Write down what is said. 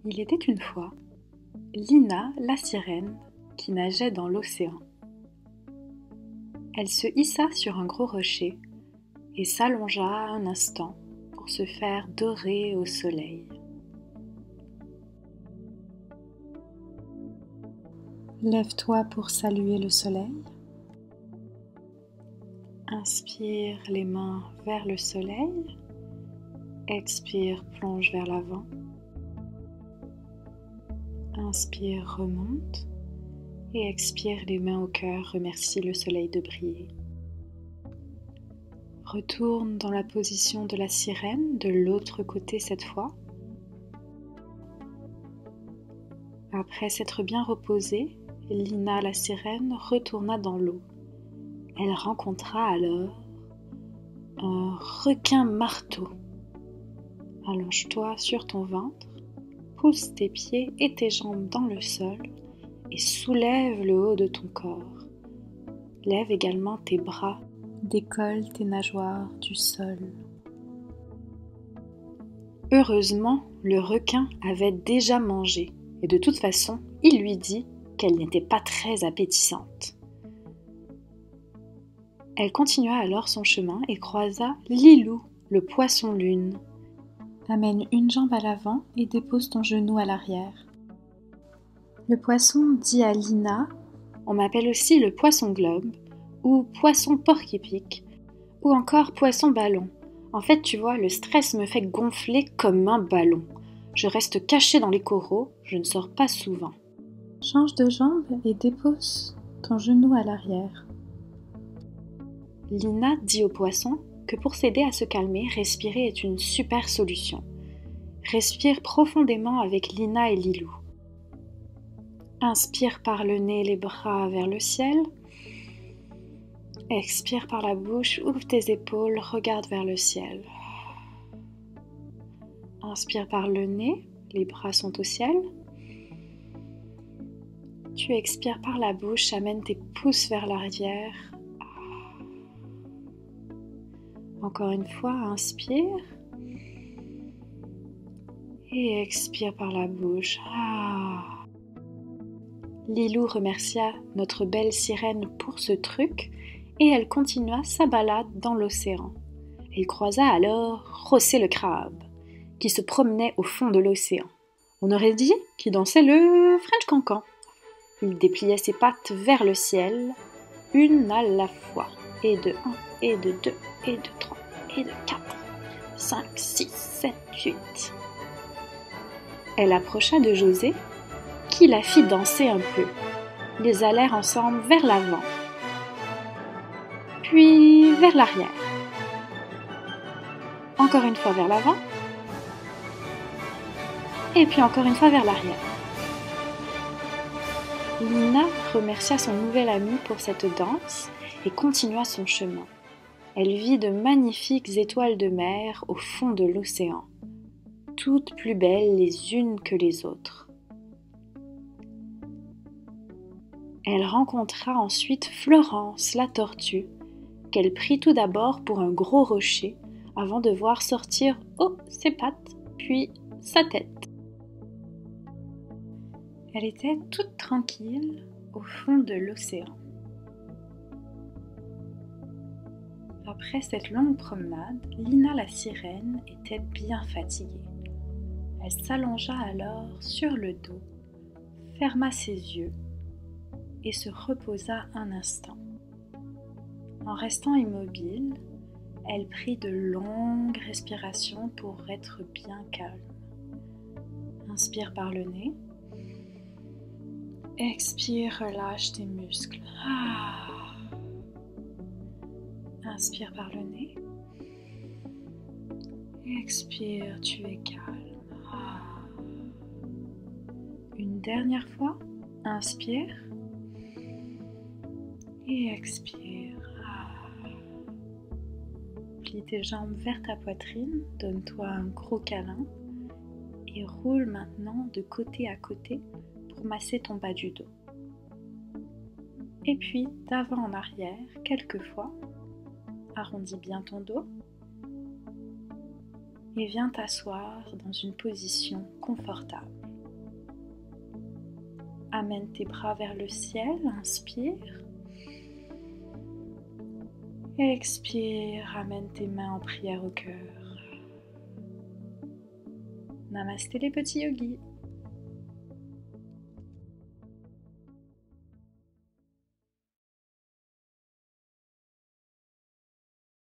Il était une fois Lina, la sirène, qui nageait dans l'océan. Elle se hissa sur un gros rocher et s'allongea un instant pour se faire dorer au soleil. Lève-toi pour saluer le soleil. Inspire les mains vers le soleil. Expire, plonge vers l'avant. Inspire, remonte. Et expire les mains au cœur, remercie le soleil de briller. Retourne dans la position de la sirène, de l'autre côté cette fois. Après s'être bien reposée, Lina la sirène retourna dans l'eau. Elle rencontra alors un requin marteau. Allonge-toi sur ton ventre, pousse tes pieds et tes jambes dans le sol et soulève le haut de ton corps. Lève également tes bras, décolle tes nageoires du sol. Heureusement, le requin avait déjà mangé et de toute façon, il lui dit qu'elle n'était pas très appétissante. Elle continua alors son chemin et croisa Lilou, le poisson-lune. Amène une jambe à l'avant et dépose ton genou à l'arrière. Le poisson dit à Lina, on m'appelle aussi le poisson-globe, ou poisson porc-épic, ou encore poisson-ballon. En fait, tu vois, le stress me fait gonfler comme un ballon. Je reste cachée dans les coraux, je ne sors pas souvent. Change de jambe et dépose ton genou à l'arrière. Lina dit au poisson que pour s'aider à se calmer, respirer est une super solution. Respire profondément avec Lina et Lilou. Inspire par le nez, les bras vers le ciel. Expire par la bouche, ouvre tes épaules, regarde vers le ciel. Inspire par le nez, les bras sont au ciel. Tu expires par la bouche, amène tes pouces vers l'arrière. Encore une fois, inspire. Et expire par la bouche. Lilou remercia notre belle sirène pour ce truc et elle continua sa balade dans l'océan. Elle croisa alors José le crabe, qui se promenait au fond de l'océan. On aurait dit qu'il dansait le French cancan. Il dépliait ses pattes vers le ciel, une à la fois, et de 1, et de 2, et de 3, et de 4, 5, 6, 7, 8. Elle approcha de José, qui la fit danser un peu. Ils allèrent ensemble vers l'avant, puis vers l'arrière. Encore une fois vers l'avant, et puis encore une fois vers l'arrière. Lina remercia son nouvel ami pour cette danse et continua son chemin. Elle vit de magnifiques étoiles de mer au fond de l'océan, toutes plus belles les unes que les autres. Elle rencontra ensuite Florence, la tortue, qu'elle prit tout d'abord pour un gros rocher avant de voir sortir ses pattes, puis sa tête. Elle était toute tranquille au fond de l'océan. Après cette longue promenade, Lina la sirène était bien fatiguée. Elle s'allongea alors sur le dos, ferma ses yeux et se reposa un instant. En restant immobile, elle prit de longues respirations pour être bien calme. Inspire par le nez. Expire, relâche tes muscles. Inspire par le nez. Expire, tu es calme. Une dernière fois, inspire et expire. Plie tes jambes vers ta poitrine, donne-toi un gros câlin et roule maintenant de côté à côté pour masser ton bas du dos. Et puis d'avant en arrière, quelques fois, arrondis bien ton dos et viens t'asseoir dans une position confortable. Amène tes bras vers le ciel, inspire. Expire, ramène tes mains en prière au cœur. Namasté les petits yogis.